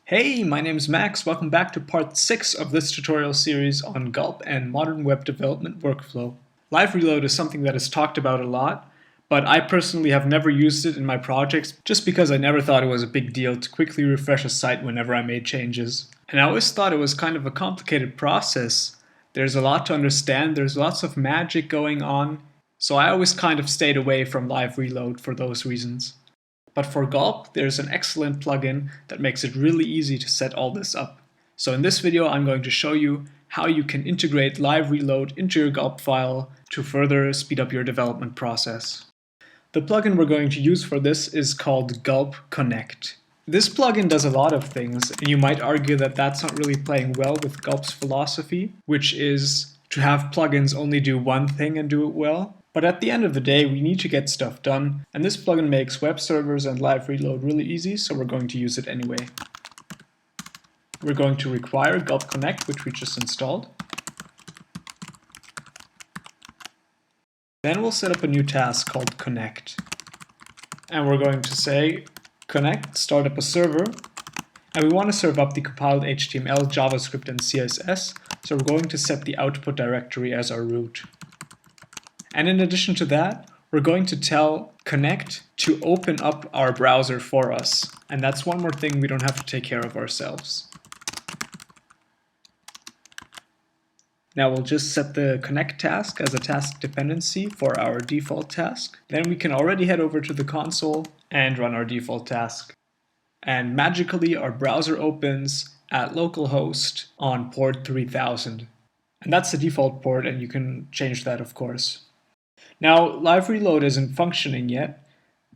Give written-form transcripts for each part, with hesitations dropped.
Hey, my name is Max. Welcome back to part 6 of this tutorial series on Gulp and modern web development workflow. LiveReload is something that is talked about a lot, but I personally have never used it in my projects just because I never thought it was a big deal to quickly refresh a site whenever I made changes. And I always thought it was kind of a complicated process. There's a lot to understand, there's lots of magic going on, so I always kind of stayed away from LiveReload for those reasons. But for Gulp, there's an excellent plugin that makes it really easy to set all this up. So in this video, I'm going to show you how you can integrate LiveReload into your Gulp file to further speed up your development process. The plugin we're going to use for this is called gulp-connect. This plugin does a lot of things, and you might argue that that's not really playing well with Gulp's philosophy, which is to have plugins only do one thing and do it well. But at the end of the day, we need to get stuff done, and this plugin makes web servers and LiveReload really easy, so we're going to use it anyway. We're going to require gulp-connect, which we just installed. Then we'll set up a new task called connect. And we're going to say connect, start up a server, and we want to serve up the compiled HTML, JavaScript, and CSS, so we're going to set the output directory as our root. And in addition to that, we're going to tell Connect to open up our browser for us. And that's one more thing we don't have to take care of ourselves. Now we'll just set the Connect task as a task dependency for our default task. Then we can already head over to the console and run our default task. And magically our browser opens at localhost on port 3000. And that's the default port, and you can change that, of course. Now, LiveReload isn't functioning yet,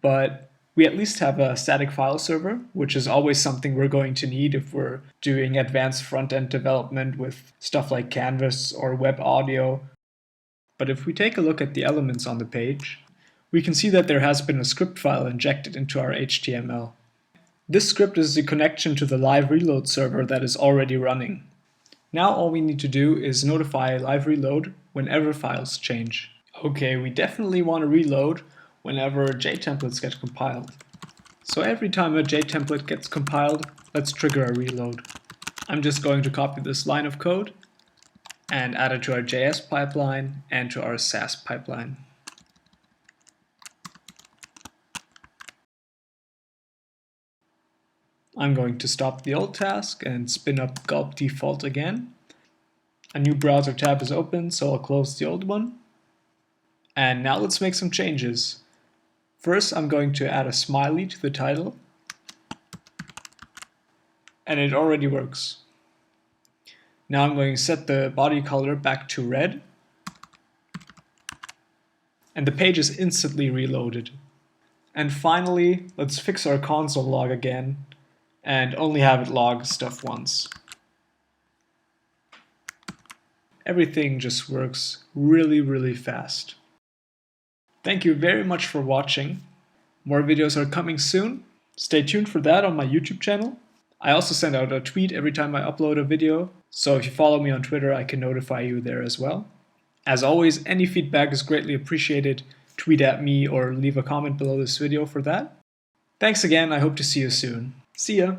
but we at least have a static file server, which is always something we're going to need if we're doing advanced front-end development with stuff like Canvas or web audio. But if we take a look at the elements on the page, we can see that there has been a script file injected into our HTML. This script is the connection to the LiveReload server that is already running. Now all we need to do is notify LiveReload whenever files change. Okay, we definitely want to reload whenever JTemplates get compiled. So every time a JTemplate gets compiled, let's trigger a reload. I'm just going to copy this line of code and add it to our JS pipeline and to our Sass pipeline. I'm going to stop the old task and spin up gulp default again. A new browser tab is open, so I'll close the old one. And now let's make some changes. First, I'm going to add a smiley to the title. And it already works. Now I'm going to set the body color back to red. And the page is instantly reloaded. And finally, let's fix our console log again and only have it log stuff once. Everything just works really fast. Thank you very much for watching. More videos are coming soon. Stay tuned for that on my YouTube channel. I also send out a tweet every time I upload a video, so if you follow me on Twitter, I can notify you there as well. As always, any feedback is greatly appreciated. Tweet at me or leave a comment below this video for that. Thanks again, I hope to see you soon. See ya!